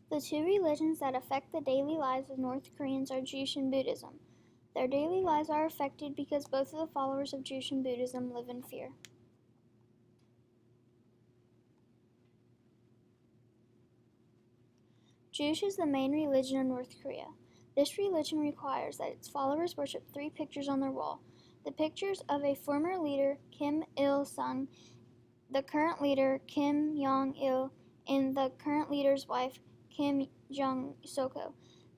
The two religions that affect the daily lives of North Koreans are Juche and Buddhism. Their daily lives are affected because both of the followers of Juche and Buddhism live in fear. Juche is the main religion of North Korea. This religion requires that its followers worship 3 pictures on their wall. The pictures of a former leader, Kim Il-sung, the current leader, Kim Jong-il, and the current leader's wife, Kim Jong-soko.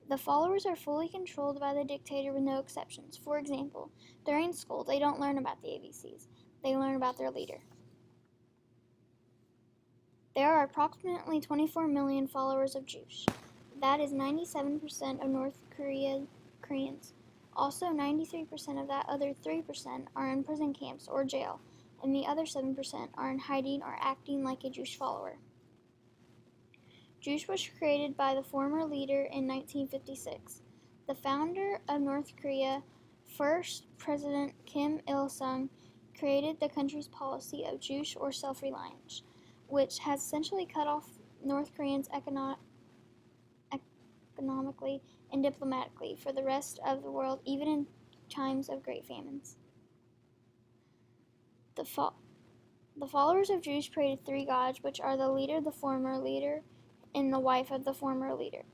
The followers are fully controlled by the dictator with no exceptions. For example, during school, they don't learn about the ABCs. They learn about their leader. There are approximately 24 million followers of Juche. That is 97% of North Koreans. Also, 93% of that other 3% are in prison camps or jail, and the other 7% are in hiding or acting like a Juche follower. Juche was created by the former leader in 1956. The founder of North Korea, first President Kim Il-sung, created the country's policy of Juche or self-reliance, which has essentially cut off North Koreans economically and diplomatically for the rest of the world, even in times of great famines. The followers of Juche pray to 3 gods, which are the leader, the former leader, and the wife of the former leader.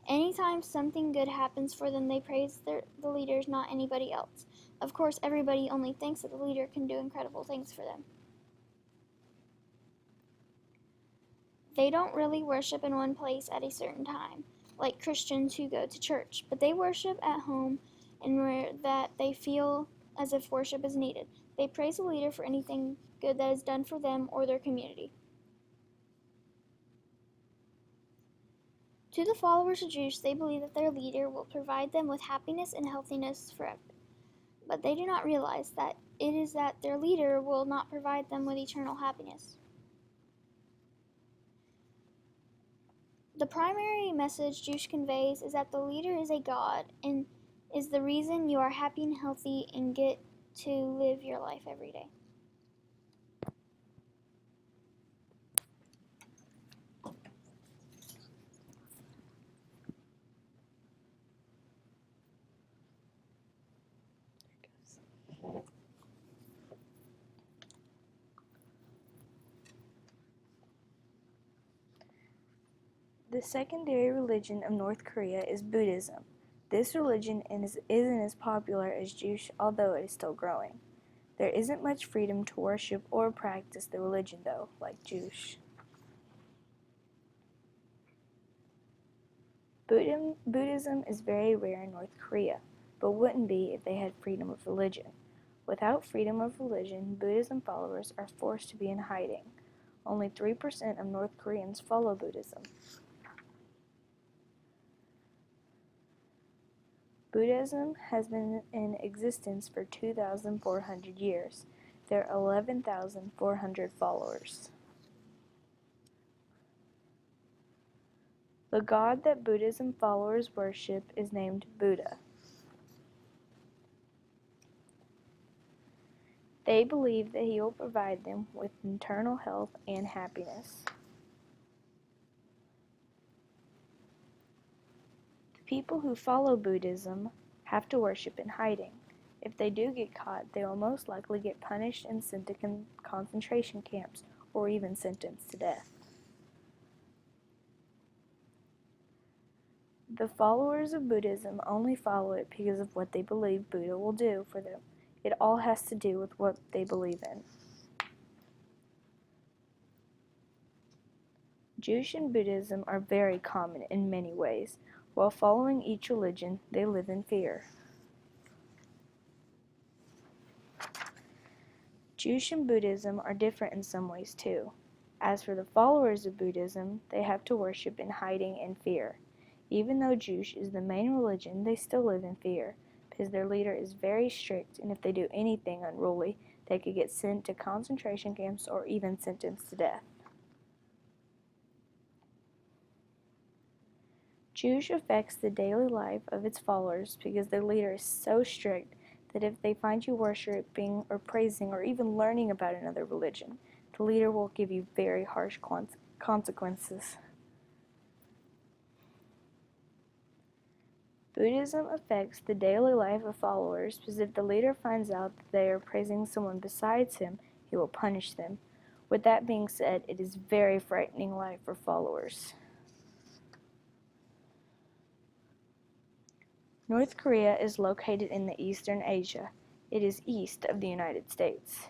Anytime something good happens for them, they praise the leaders, not anybody else. Of course, everybody only thinks that the leader can do incredible things for them. They don't really worship in one place at a certain time, like Christians who go to church, but they worship at home and where that they feel as if worship is needed. They praise the leader for anything good that is done for them or their community. To the followers of Juche, they believe that their leader will provide them with happiness and healthiness forever. But they do not realize that it is that their leader will not provide them with eternal happiness. The primary message Juche conveys is that the leader is a god and is the reason you are happy and healthy and get to live your life every day. The secondary religion of North Korea is Buddhism. This religion isn't as popular as Juche, although it is still growing. There isn't much freedom to worship or practice the religion, though, like Juche. Buddhism is very rare in North Korea, but wouldn't be if they had freedom of religion. Without freedom of religion, Buddhism followers are forced to be in hiding. Only 3% of North Koreans follow Buddhism. Buddhism has been in existence for 2,400 years. There are 11,400 followers. The god that Buddhism followers worship is named Buddha. They believe that he will provide them with eternal health and happiness. The people who follow Buddhism have to worship in hiding. If they do get caught, they will most likely get punished and sent to concentration camps or even sentenced to death. The followers of Buddhism only follow it because of what they believe Buddha will do for them. It all has to do with what they believe in. Juche and Buddhism are very common in many ways. While following each religion, they live in fear. Juche and Buddhism are different in some ways too. As for the followers of Buddhism, they have to worship in hiding and fear. Even though Juche is the main religion, they still live in fear, because their leader is very strict, and if they do anything unruly, they could get sent to concentration camps or even sentenced to death. Juche affects the daily life of its followers because their leader is so strict that if they find you worshiping or praising or even learning about another religion, the leader will give you very harsh consequences. Buddhism affects the daily life of followers because if the leader finds out that they are praising someone besides him, he will punish them. With that being said, it is very frightening life for followers. North Korea is located in the Eastern Asia. It is east of the United States.